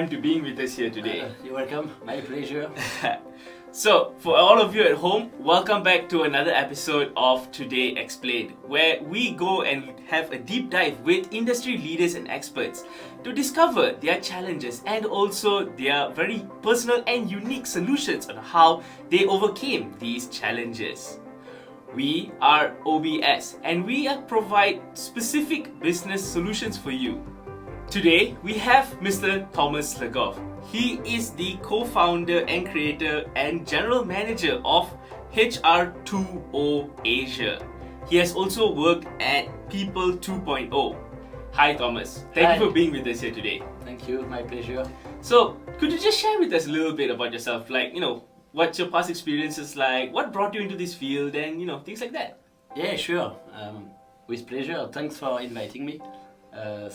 time to being with us here today. You're welcome. My pleasure. So, for all of you at home, welcome back to another episode of Today Explained, where we go and have a deep dive with industry leaders and experts to discover their challenges and also their very personal and unique solutions on how they overcame these challenges. We are OBS and we provide specific business solutions for you. Today, we have Mr. Thomas La Goff. He is the co-founder and creator and general manager of HR2O Asia. He has also worked at People 2.0. Hi Thomas, thank you for being with us here today. Thank you, my pleasure. So, could you just share with us a little bit about yourself? Like, what's your past experiences like? What brought you into this field and, things like that? Yeah, sure. With pleasure. Thanks for inviting me. I'm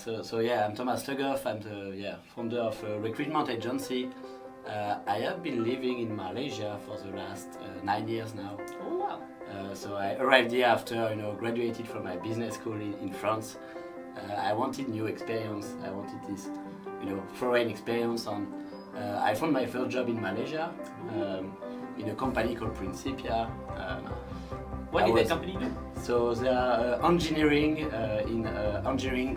Thomas La Goff. I'm the founder of a recruitment agency. I have been living in Malaysia for the last 9 years now. Oh wow! So I arrived here after graduated from my business school in France. I wanted new experience. I wanted this foreign experience. And I found my first job in Malaysia in a company called Principia. What did that company do? So they are engineering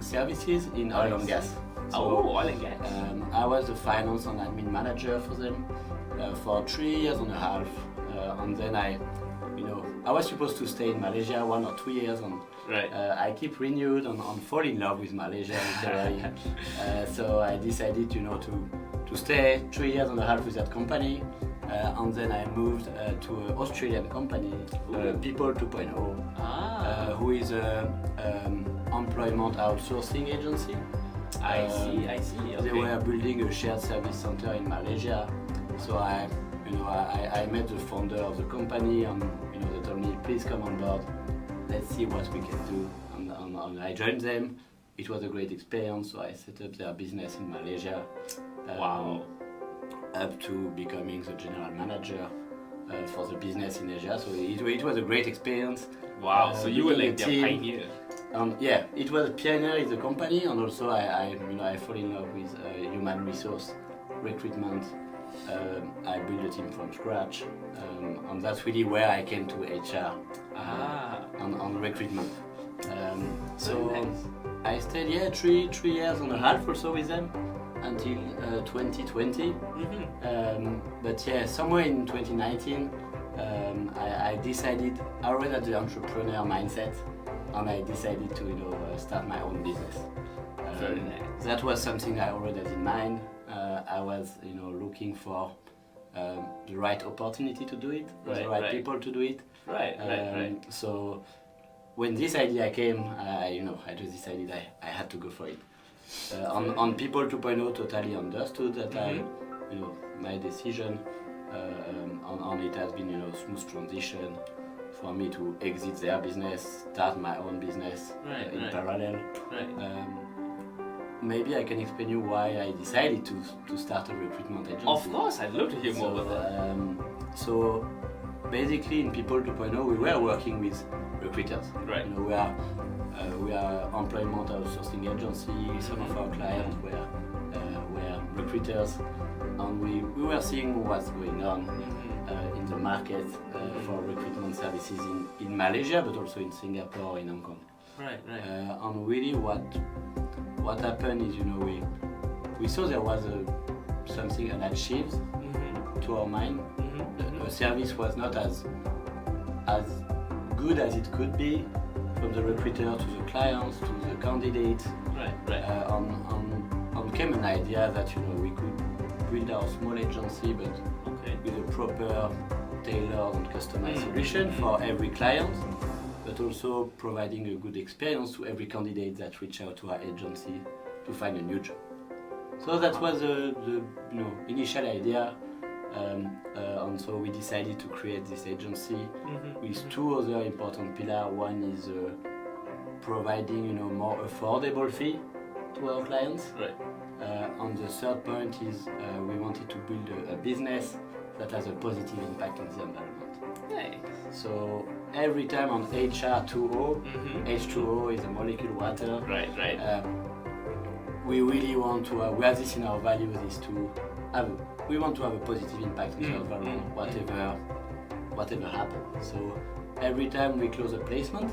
services in oil and gas. Oil and gas. I was the finance and admin manager for them for 3 years and a half, and then I was supposed to stay in Malaysia 1 or 2 years, and I keep renewed and fall in love with Malaysia literally. So I decided to stay 3 years and a half with that company. And then I moved to an Australian company, People 2.0, who is an employment outsourcing agency. I see. Okay. They were building a shared service center in Malaysia. So I met the founder of the company, and they told me, please come on board. Let's see what we can do. And I joined them. It was a great experience. So I set up their business in Malaysia. Wow. Up to becoming the general manager for the business in Asia. So it was a great experience. Wow, so you were like their pioneer. Yeah, it was a pioneer in the company, and also I fall in love with human resource recruitment. I built a team from scratch, and that's really where I came to HR on recruitment. So nice. I stayed 3 years and a half or so with them until 2020. But somewhere in 2019, I decided, I already had the entrepreneur mindset, and I decided to start my own business. Very nice. That was something I already had in mind. I was looking for the right opportunity to do it, the right people to do it. Right. So when this idea came, I just decided I had to go for it. On People 2.0 totally understood that my decision, and it has been smooth transition for me to exit their business, start my own business in parallel. Maybe I can explain you why I decided to start a recruitment agency. Of course, I'd love to hear more about that. So basically in People 2.0 we were working with recruiters. Right. We are employment outsourcing agency. Some of our clients were recruiters, and we were seeing what's going on in the market for recruitment services in Malaysia, but also in Singapore, in Hong Kong. Right. And really, what happened is, we saw there was something unachieved to our mind. The service was not as good as it could be, from the recruiter to the clients to the candidate. And came an idea that we could build our small agency, but with a proper tailored and customized solution for every client, but also providing a good experience to every candidate that reach out to our agency to find a new job. So that was the initial idea. And so we decided to create this agency with 2 other important pillars. One is providing more affordable fee to our clients. And the third point is we wanted to build a business that has a positive impact on the environment. Nice. So every time on HR2O, H2O is a molecule water. we really want to we have this in our values, is to have we want to have a positive impact on the environment, whatever happens. So every time we close a placement,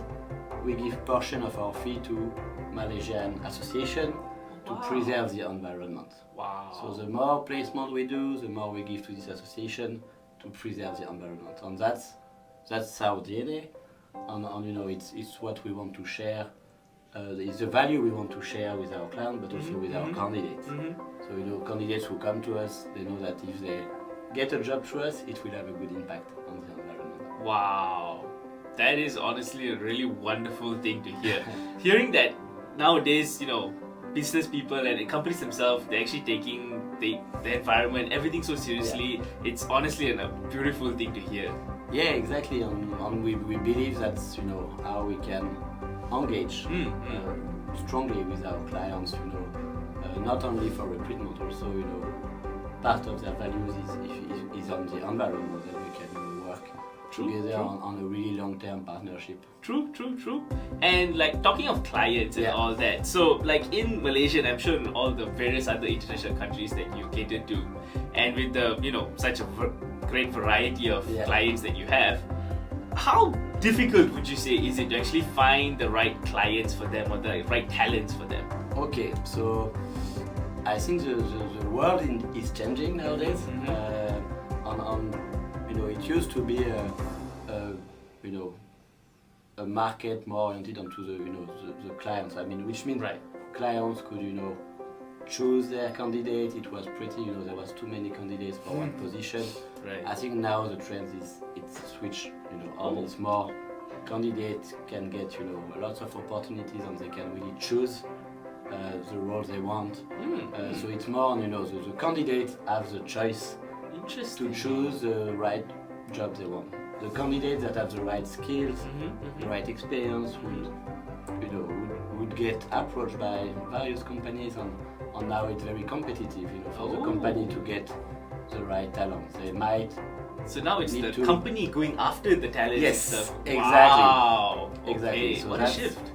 we give portion of our fee to Malaysian association to preserve the environment. Wow. So the more placement we do, the more we give to this association to preserve the environment. And that's our DNA. And you know, it's what we want to share. It's the value we want to share with our client, but also with our candidates. So you know, candidates who come to us, they know that if they get a job through us, it will have a good impact on the environment. Wow, that is honestly a really wonderful thing to hear. Hearing that nowadays, you know, business people and the companies themselves, they're actually taking the environment, everything so seriously. It's honestly a beautiful thing to hear. Yeah, exactly. And we believe that's, you know, how we can engage strongly with our clients, you know, not only for recruitment, also, you know, part of their values is on the environment, that we can work together on a really long-term partnership. True. And like talking of clients and all that, so like in Malaysia, and I'm sure in all the various other international countries that you cater to, and with the, you know, such a great variety of clients that you have, how difficult would you say is it to actually find the right clients for them or the right talents for them? Okay, so I think the world is changing nowadays. You know, it used to be you know, a market more oriented onto the, you know, the clients. I mean, which means clients could, you know, choose their candidate. It was pretty, you know, there was too many candidates for one position. I think now the trend is it's switched, you know, it's more candidates can get, you know, lots of opportunities and they can really choose the role they want. So it's more, you know, the candidates have the choice to choose the right job they want. The candidates that have the right skills, the right experience would get approached by various companies, and now it's very competitive, you know, for the company to get the right talent. They might. So now it's the company going after the talent. Yes, and stuff. exactly. Wow. Exactly. Okay. So What a shift.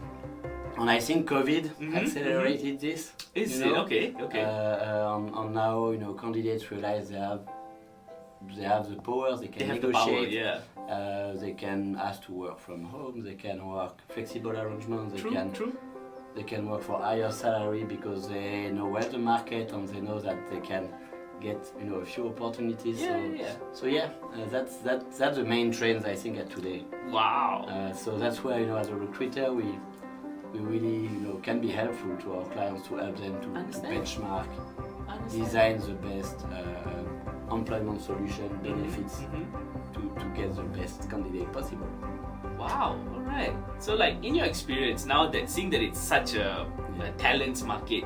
And I think COVID accelerated this. Is it? Okay. And now, you know, candidates realize they have the power, they can negotiate, the power, they can ask to work from home, they can work flexible arrangements, they can work for higher salary because they know well the market and they know that they can get, you know, a few opportunities. So that's the main trends I think at today. Wow. So that's where, you know, as a recruiter we really, you know, can be helpful to our clients to help them to benchmark, design the best employment solution, benefits to get the best candidate possible. Wow, alright. So like in your experience, now that seeing that it's such a talents market,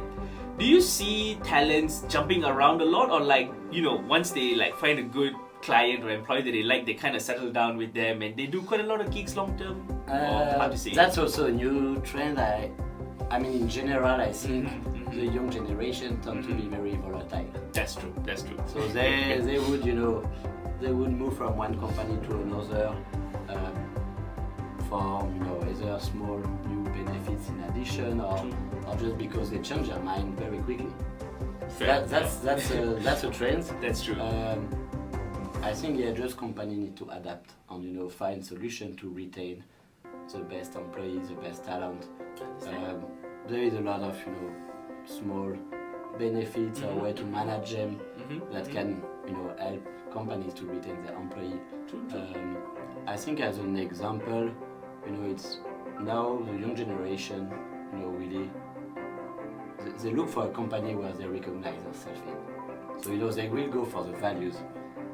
do you see talents jumping around a lot, or like, you know, once they like find a good client or employee that they like, they kind of settle down with them and they do quite a lot of gigs long term? How to say that's also a new trend. I mean, in general, I think the young generation tend to be very volatile. That's true. So they would, you know, they would move from one company to another for, you know, either small new benefits in addition, or just because they change their mind very quickly. That's a trend. That's true. I think just company need to adapt and, you know, find solution to retain the best employees, the best talent. There is a lot of, you know, small benefits or way to manage them that can, you know, help companies to retain their employee. I think as an example, you know, it's now the young generation, you know, really they look for a company where they recognize themselves in. So, you know, they will go for the values.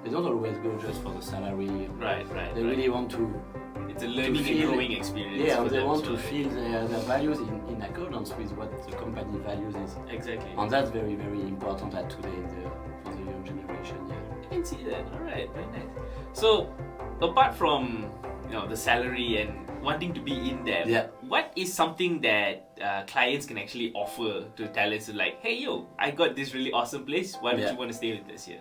They don't always go just for the salary. Right. They really want to. It's a learning and growing experience. Yeah, they want to feel their values in accordance with what the company values is. Exactly. And that's very, very important at today for the young generation. Yeah. I can see that. All right, very nice. So, apart from, you know, the salary and wanting to be in there, what is something that clients can actually offer to talents? Like, hey, yo, I got this really awesome place. Why don't you want to stay with us here?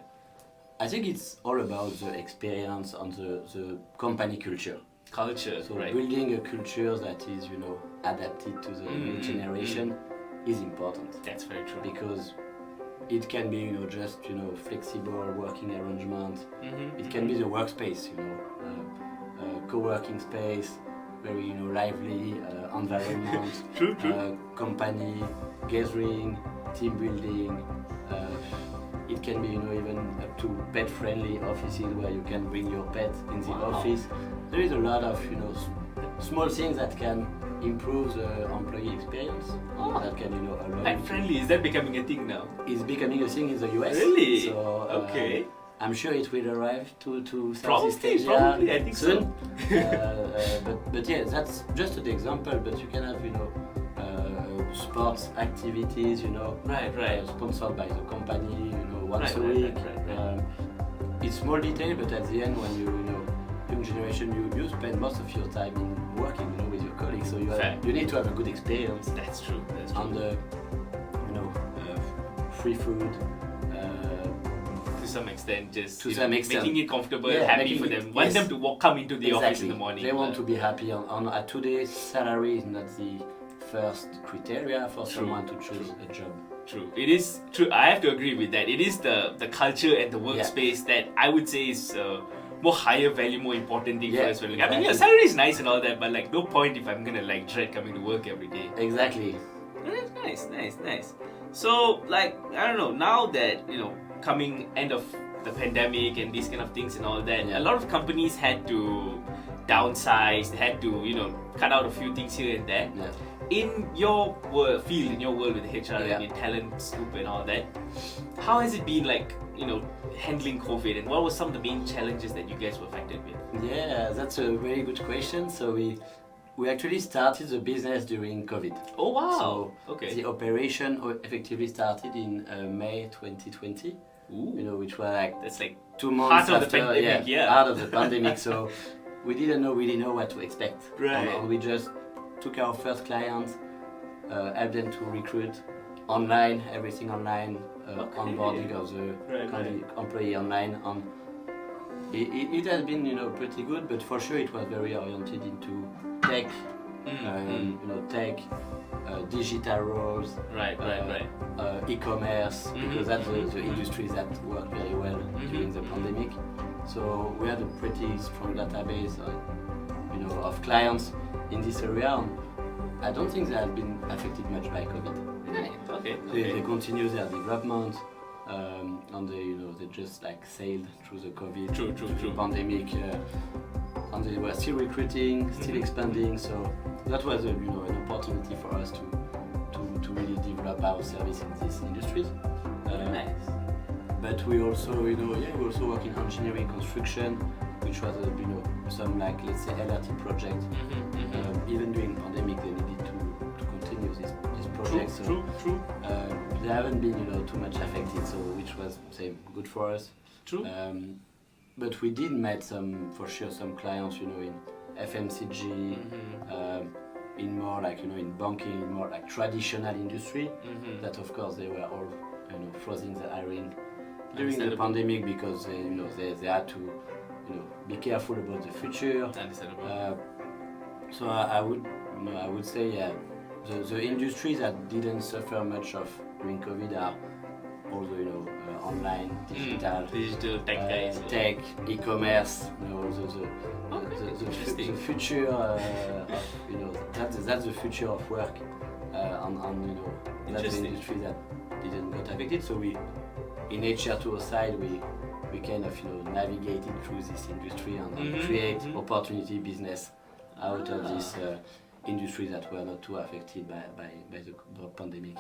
I think it's all about the experience and the company culture. So building a culture that is, you know, adapted to the new generation is important. That's very true. Because it can be, just, flexible working arrangement. It can be the workspace, co-working space, very, lively environment. True. Company gathering, team building. It can be, even up to pet-friendly offices where you can bring your pet in the office. There is a lot of, small things that can improve the employee experience. That can, allow. Pet-friendly, is that becoming a thing now? It's becoming a thing in the US. Really? So, okay. I'm sure it will arrive to Southeast Asia probably, I think soon. So. But yeah, that's just an example. But you can have, sports activities, Right. sponsored by the company, once a week. Right. It's small detail, but at the end, when young generation, you spend most of your time in working, with your colleagues. So you need to have a good experience. That's true. On the, free food. To some extent, just making it comfortable, happy for them. Want them to come into the office in the morning. They want to be happy. On today's salary is not the first criteria for someone to choose a job. True. It is true. I have to agree with that. It is the culture and the workspace that I would say is more higher value, more important thing for us. Exactly. I mean, salary is nice and all that, but no point if I'm gonna dread coming to work every day. Exactly. Nice. So I don't know. Now that coming end of the pandemic and these kind of things and all that, a lot of companies had to downsize. They had to cut out a few things here and there. Yeah. In your field, in your world with HR and your talent scoop and all that, how has it been handling COVID, and what were some of the main challenges that you guys were affected with? Yeah, that's a very good question. So we actually started the business during COVID. Oh wow! So okay. The operation effectively started in May 2020. Ooh. Which were that's 2 months out after of the pandemic. out of the pandemic. So we didn't really know what to expect. Right. And we just took our first clients, helped them to recruit online, everything online, onboarding of the employee online. It has been pretty good, but for sure it was very oriented into tech, tech, digital roles, e-commerce, because that's the industries that worked very well during the pandemic. So we had a pretty strong database, of clients in this area. I don't think they have been affected much by COVID. Right. Okay. They continue their development, and they just sailed through the COVID pandemic, and they were still recruiting, still expanding. So that was an opportunity for us to really develop our service in these industries. Nice. But we also, we also work in engineering construction, which was some let's say LRT project. Even during pandemic, they needed to continue this project. True. They haven't been too much affected, so which was good for us. True. But we did meet some clients, in FMCG, in more in banking, in more traditional industry. That of course they were all freezing the hiring during the pandemic because they had to be careful about the future. So I would say the industries that didn't suffer much of during COVID are all the online, digital tech guys, tech, e-commerce. The future of that's the future of work, and that's the industry that didn't get affected. So we in HR2O side we kind of navigated through this industry and create opportunity business out of this industry that were not too affected by the pandemic.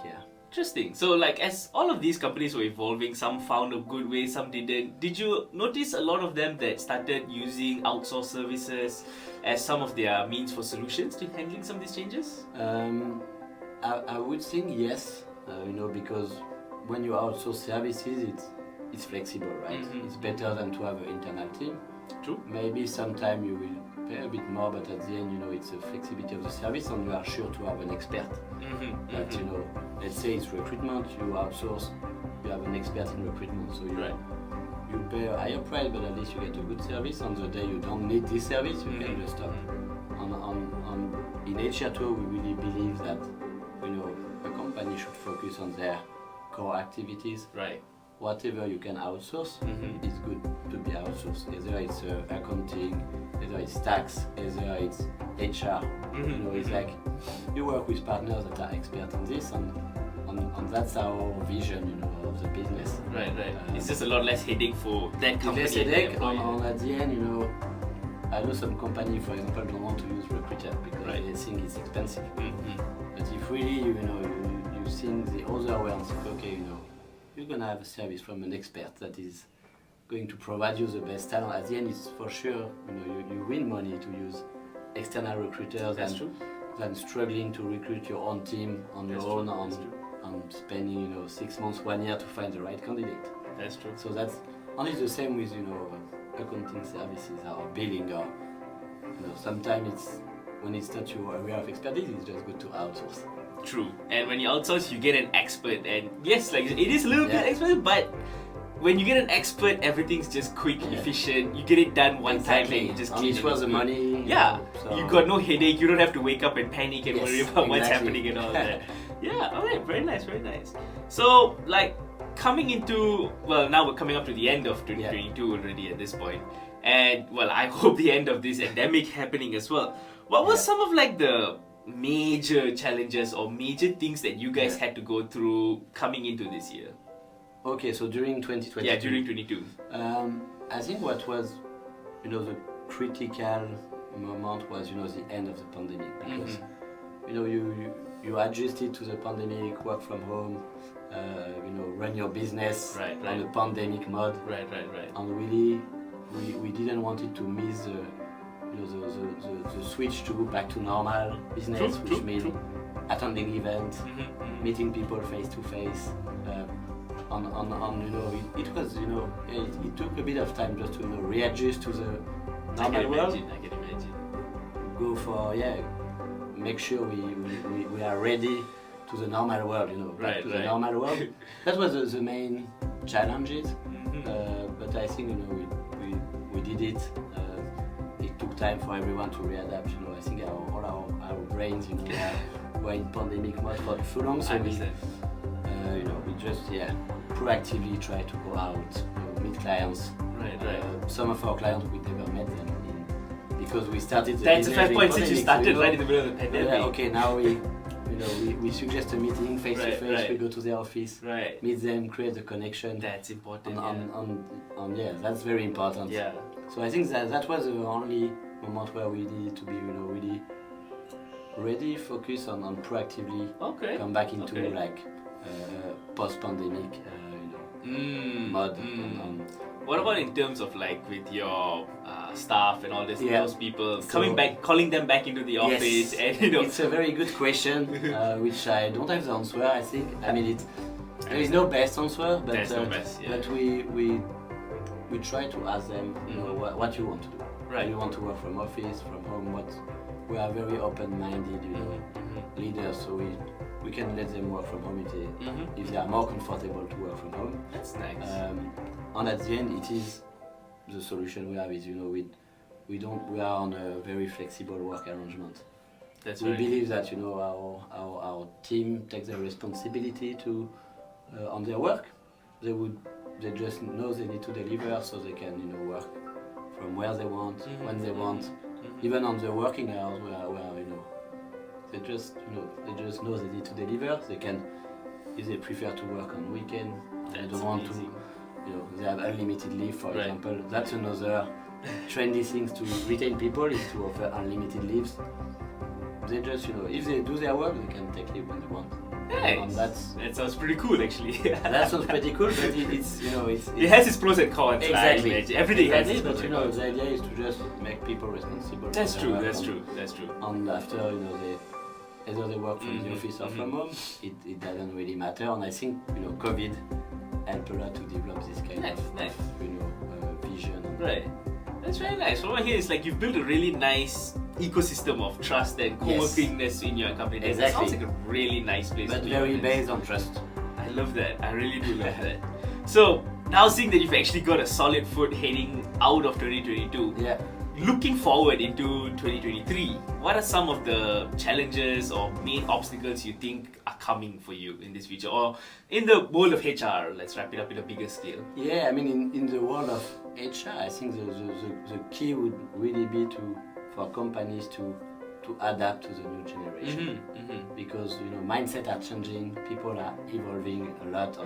Interesting. So as all of these companies were evolving, some found a good way, some didn't. Did you notice a lot of them that started using outsourced services as some of their means for solutions to handling some of these changes? I would think yes, because when you outsource services, it's flexible, right? It's better than to have an internal team. True. Maybe sometime you will pay a bit more, but at the end, it's the flexibility of the service, and you are sure to have an expert. But let's say it's recruitment, you outsource, you have an expert in recruitment, so you pay a higher price, but at least you get a good service. On the day you don't need this service, you can just stop. In HR2O, we really believe that company should focus on their core activities. Right. Whatever you can outsource, it's good to be outsourced. Either it's accounting, either it's tax, either it's HR. You know, it's like you work with partners that are expert in this, and that's our vision, you know, of the business. Right. It's just a lot less headache for that company. Less headache. And at the end, you know, I know some company, for example, don't want to use recruiter because they think it's expensive. But if really, you know, you think the other way and think, okay, you know, you're gonna have a service from an expert that is going to provide you the best talent. At the end, it's for sure, you know, you win money to use external recruiters than struggling to recruit your own team on your own and spending, you know, 6 months, 1 year to find the right candidate. That's true. So that's only the same with, you know, accounting services or billing, or, you know, sometimes it's when it's not your area of expertise, it's just good to outsource. True. And when you outsource, you get an expert, and yes, like it is a little bit expensive, but when you get an expert, everything's just quick, efficient. You get it done one time, and you just clean it. The money. Yeah, so you got no headache. You don't have to wake up and panic and worry about what's happening and all that. Yeah. Alright. Very nice. Very nice. So, like, coming into, well, now we're coming up to the end of 2022 already at this point, and well, I hope the end of this endemic happening as well. What was some of like the major challenges or major things that you guys had to go through coming into this year? Okay, so during 2022. Yeah, during 22. I think what was, you know, the critical moment was, you know, the end of the pandemic, because you know, you adjusted to the pandemic, work from home, you know, run your business on a pandemic mode. Right. And really, we didn't want it to miss the, you know, the switch to go back to normal business, which means attending events, meeting people face to face. You know, it was, you know, it took a bit of time just to, you know, readjust to the normal world. I can imagine. Go for, make sure we are ready to the normal world, you know, back to the normal world. That was the main challenges, but I think, you know, we did it. It took time for everyone to readapt, you know. I think all our brains, you know, were in pandemic mode for so long, so you know, we just proactively try to go out, you know, meet clients. Some of our clients, we never met them because we started the That's a fair point, since you started so, you know, right in the middle of the pandemic. Okay, now we suggest a meeting face to face. We go to the office, meet them, create the connection. That's important. That's very important. Yeah. So I think that was the only moment where we needed to be, you know, really ready, focus on proactively come back into like post-pandemic, you know, mode. What about in terms of like with your staff and all this, those people coming back, calling them back into the office, and you know, it's a very good question, which I don't have the answer. I think, I mean, there is no best answer, but there's no best, but we try to ask them, you know, what you want to do. You want to work from office, from home? We are very open-minded, you know, leaders, so we can let them work from home if they are more comfortable to work from home. That's nice. And at the end, it is the solution we have is, you know, we are on a very flexible work arrangement. We believe that, you know, our team takes the responsibility to on their work. They just know they need to deliver, so they can, you know, work from where they want, when they want, even on the working hours where you know, they just know they need to deliver. They can, if they prefer to work on weekend, they don't want to, you know, they have unlimited leave, for example. That's another trendy thing to retain people, is to offer unlimited leaves. They just, you know, if they do their work, they can take leave when they want. Nice. That sounds pretty cool, actually. That sounds pretty cool, but it's you know, it has its pros and cons. Exactly. Like, everything has its but pros you and know, cons. the idea is to just make people responsible. That's true. That's true. And after, you know, either they work from the office or from home, it doesn't really matter. And I think, you know, COVID helped a lot to develop this kind of you know, vision. Right. That's very nice. From what I hear, it's like you've built a really nice ecosystem of trust and co-workingness in your company. Exactly. That sounds like a really nice place. But very based on trust. I love that. I really do love that. So now, seeing that you've actually got a solid foot heading out of 2022, looking forward into 2023, what are some of the challenges or main obstacles you think are coming for you in this future, or in the world of HR? Let's wrap it up in a bigger scale. Yeah, I mean, in the world of HR, I think the key would really be for companies to adapt to the new generation, because mindset are changing, people are evolving a lot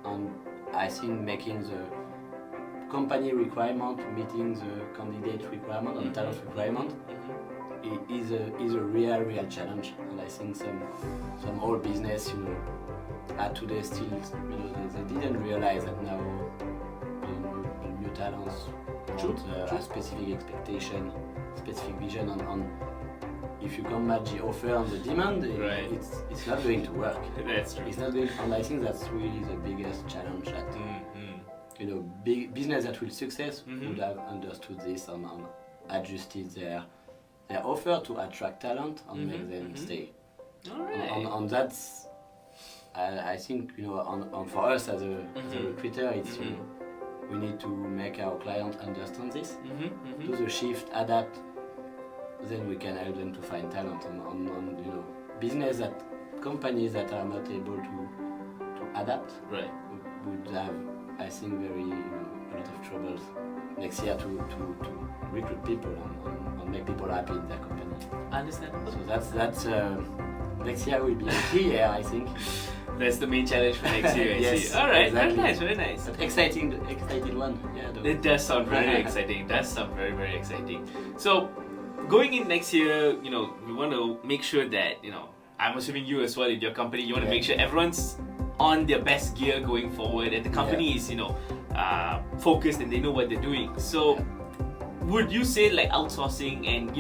on I think making the company requirement meeting the candidate requirement and talent requirement is a real challenge. And I think some old business are today still they didn't realize that now the new talents want a specific expectation, specific vision on if you can't match the offer and the demand, it's not going to work. That's true. It's not going, and I think that's really the biggest challenge that big business that will success would have understood this and adjusted their offer to attract talent and make them stay. All right. And that's I think and for us as a recruiter, it's we need to make our client understand this, do the shift, adapt. Then we can help them to find talent on business that companies that are not able to adapt would have, I think, very a lot of troubles next year to recruit people and make people happy in their company. Understandable. So that's next year will be a key year, I think. That's the main challenge for next year. Yes, All right, exactly. very nice. But exciting one. Yeah. It does sound very exciting. It does sound very exciting. So, going in next year, we want to make sure that, I'm assuming you as well in your company, you want to make sure everyone's on their best gear going forward and the company is, focused and they know what they're doing. So, would you say like outsourcing and,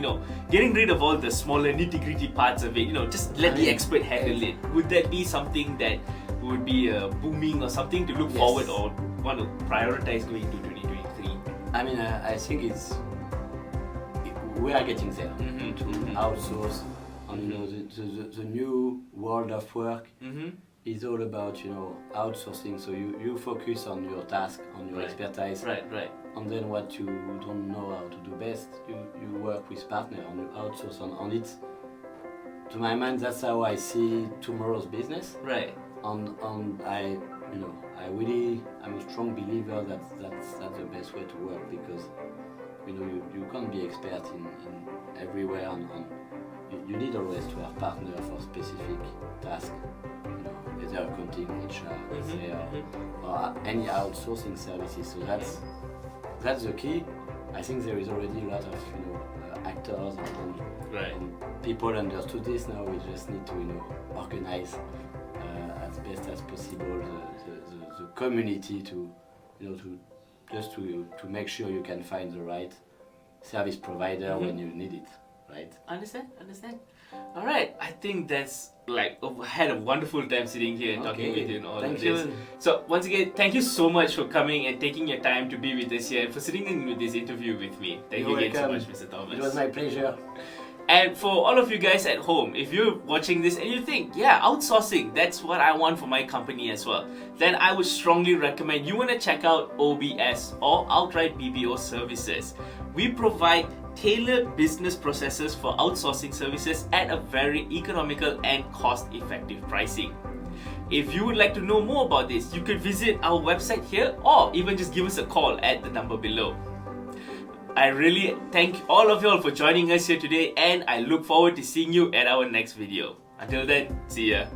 getting rid of all the smaller nitty-gritty parts of it, just let the expert handle it? Would that be something that would be booming or something to look forward or want to prioritize going into 2023? I mean, I think we are getting there to outsource, and the new world of work is all about outsourcing. So you focus on your task, on your expertise, and then what you don't know how to do best, you work with partner and you outsource on it. To my mind, that's how I see tomorrow's business. Right. And I'm a strong believer that that's the best way to work, because you can't be expert in everywhere, and you need always to have partner for specific tasks, either accounting, HR, or any outsourcing services. So that's the key. I think there is already a lot of actors and people understood this. Now we just need to organize as best as possible the community to make sure you can find the right service provider when you need it, right? Understand. All right, I think that's I had a wonderful time sitting here and talking with you and all of this. So once again, thank you so much for coming and taking your time to be with us here and for sitting in with this interview with me. Thank you again so much, Mr. Thomas. It was my pleasure. And for all of you guys at home, if you're watching this and you think, outsourcing, that's what I want for my company as well, then I would strongly recommend you want to check out OBS or Outright BPO Services. We provide tailored business processes for outsourcing services at a very economical and cost-effective pricing. If you would like to know more about this, you could visit our website here or even just give us a call at the number below. I really thank all of you all for joining us here today, and I look forward to seeing you at our next video. Until then, see ya.